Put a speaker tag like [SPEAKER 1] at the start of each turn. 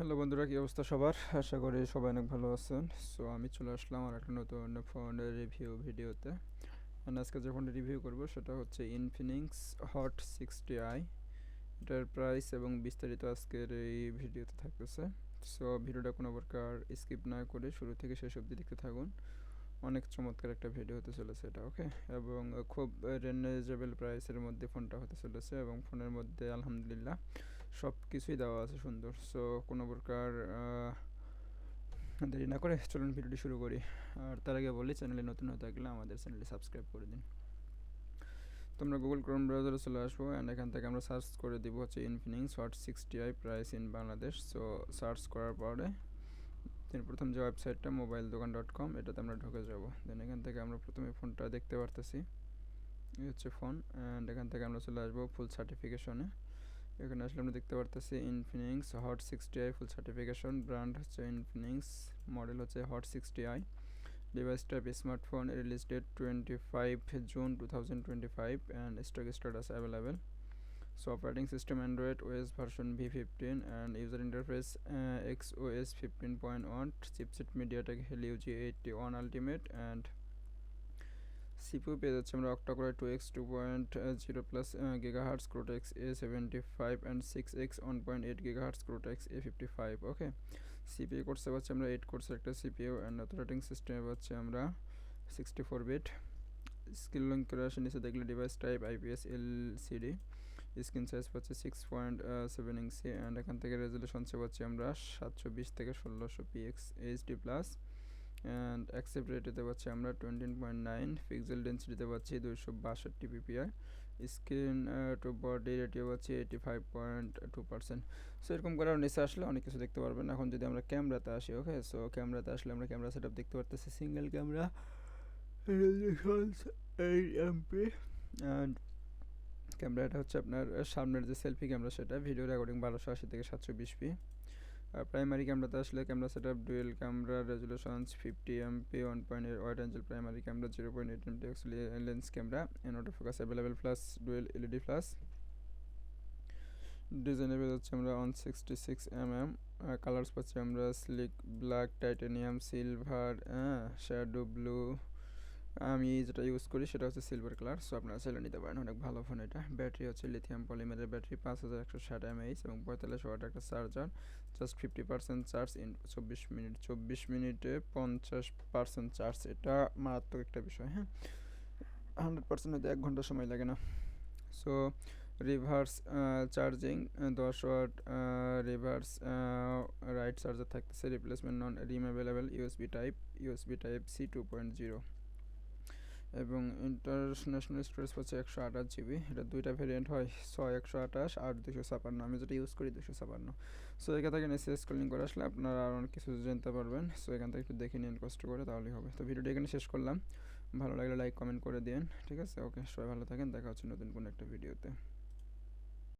[SPEAKER 1] Hello বন্ধুরা, কি অবস্থা সবার? আশা করি সবাই অনেক ভালো আছেন। সো আমি চলে আসলাম আর একটা নতুন ফোনের রিভিউ ভিডিওতে। আজকে যে ফোনটা রিভিউ করব সেটা হচ্ছে ইনফিনিক্স হট 60i। এটার প্রাইস এবং বিস্তারিত আজকের এই ভিডিওতে থাকতেছে। সো ভিডিওটা কোনো প্রকার স্কিপ না করে শুরু থেকে শেষ অবধি দেখতে থাকুন। অনেক চমৎকার একটা ভিডিও হতে চলেছে এটা, ওকে। এবং খুব রিজনেবল প্রাইসের মধ্যে ফোনটা হতে চলেছে এবং ফোনের মধ্যে আলহামদুলিল্লাহ সব কিছুই দেওয়া আছে সুন্দর। সো কোনো প্রকার দেরি না করে চলুন ভিডিওটি শুরু করি। আর তার আগে বলি, চ্যানেলে নতুন হয়ে থাকলে আমাদের চ্যানেলটি সাবস্ক্রাইব করে দিন। তোমরা গুগল ক্রোম ব্রাউজারে চলে আসবো অ্যান্ড এখান থেকে আমরা সার্চ করে দিব হচ্ছে Infinix Hot 60i price in Bangladesh. So search করার পরে প্রথম যে ওয়েবসাইটটা mobiledokkan.com, এটাতে আমরা ঢুকে যাব। দেন এখান থেকে আমরা প্রথমে ফোনটা দেখতে পারতেছি, এই হচ্ছে ফোন। অ্যান্ড এখান থেকে আমরা চলে আসবো ফুল সার্টিফিকেশনে। এখানে আসলে আমরা দেখতে পারতেছি Infinix Hot 60i full certification, brand হচ্ছে ইনফিনিক্স, মডেল হচ্ছে Hot 60i, device type smartphone, release date 25 June 2025 and stock status available. So operating system Android OS version V15 and user interface XOS 15.1, chipset MediaTek Helio G81 Ultimate and CPU পেয়ে যাচ্ছে আমরা octa-core 2x 2.0 plus GHz Cortex A75 and 6x 1.8 GHz Cortex A55, okay. CPU কোর্সে পাচ্ছি আমরা 8 কোর্সের একটা CPU and operating সিস্টেমে পাচ্ছি আমরা 64 বিট। স্ক্রিন লিঙ্ক করে আসে নিচে দেখলে device type IPS LCD, screen size পাচ্ছি 6.7 ইঞ্চি অ্যান্ড এখান থেকে রেজলিউশন পাচ্ছি আমরা 720 থেকে 1600 px HD plus and aspect রেটিতে পাচ্ছি আমরা 20.9, পিক্সেল ডেন্সিটিতে পাচ্ছি 262 ppi, screen to body ratio পাচ্ছি 85.2%। সো এরকম করে নিচে আসলে অনেক কিছু দেখতে পারবেন। এখন যদি আমরা ক্যামেরাতে আসি, ওকে। সো ক্যামেরাতে আসলে আমরা ক্যামেরা সেট আপ দেখতে পারতেছি, single camera, resolution 8 MP and ক্যামেরাটা হচ্ছে আপনার সামনের যে সেলফি ক্যামেরা সেটা ভিডিও রেকর্ডিং 1280 থেকে 720p। আর প্রাইমারি ক্যামেরাতে আসলে camera setup dual camera, resolution 50 MP, 1.8 wide angle primary camera, 0.8 MP lens camera, and auto focus available plus dual LED flash. ডিজাইনে হচ্ছে আমরা 166 mm, কালার্স পাচ্ছি আমরা sleek black, titanium, silver, shadow blue. আমি যেটা ইউজ করি সেটা হচ্ছে সিলভার কালার। সো আপনারা চাইলে নিতে পারেন, অনেক ভালো ফোন এটা। ব্যাটারি হচ্ছে লিথিয়াম পলিমারের ব্যাটারি, 5160 mAh এবং 45 ওয়াট একটা charger. Just 50% charge in 24 minute, 24 মিনিটে 50% চার্জ। এটা মারাত্মক একটা বিষয়, হ্যাঁ। 100% হতে 1 ঘন্টা সময় লাগে না। So reverse charging 10 watt reverse right charger থাকতেছে, replacement non rim available, USB type C 2.0 এবং ইন্টারন্যাশনাল স্টোরেজ পাচ্ছে 128 GB। এটা দুইটা ভেরিয়েন্ট হয়, 128 আর 256। আমি যেটা ইউজ করি 256। সো এখান থেকে নিচে স্ক্রলিং করে আসলে আপনারা আর অনেক কিছু জানতে পারবেন। সো এখান থেকে একটু দেখে নিন কষ্ট করে, তাহলেই হবে। তো ভিডিওটি এখানে শেষ করলাম। ভালো লাগলে লাইক কমেন্ট করে দিন, ঠিক আছে? ওকে, সবাই ভালো থাকেন, দেখা হচ্ছে নতুন কোনো একটা ভিডিওতে।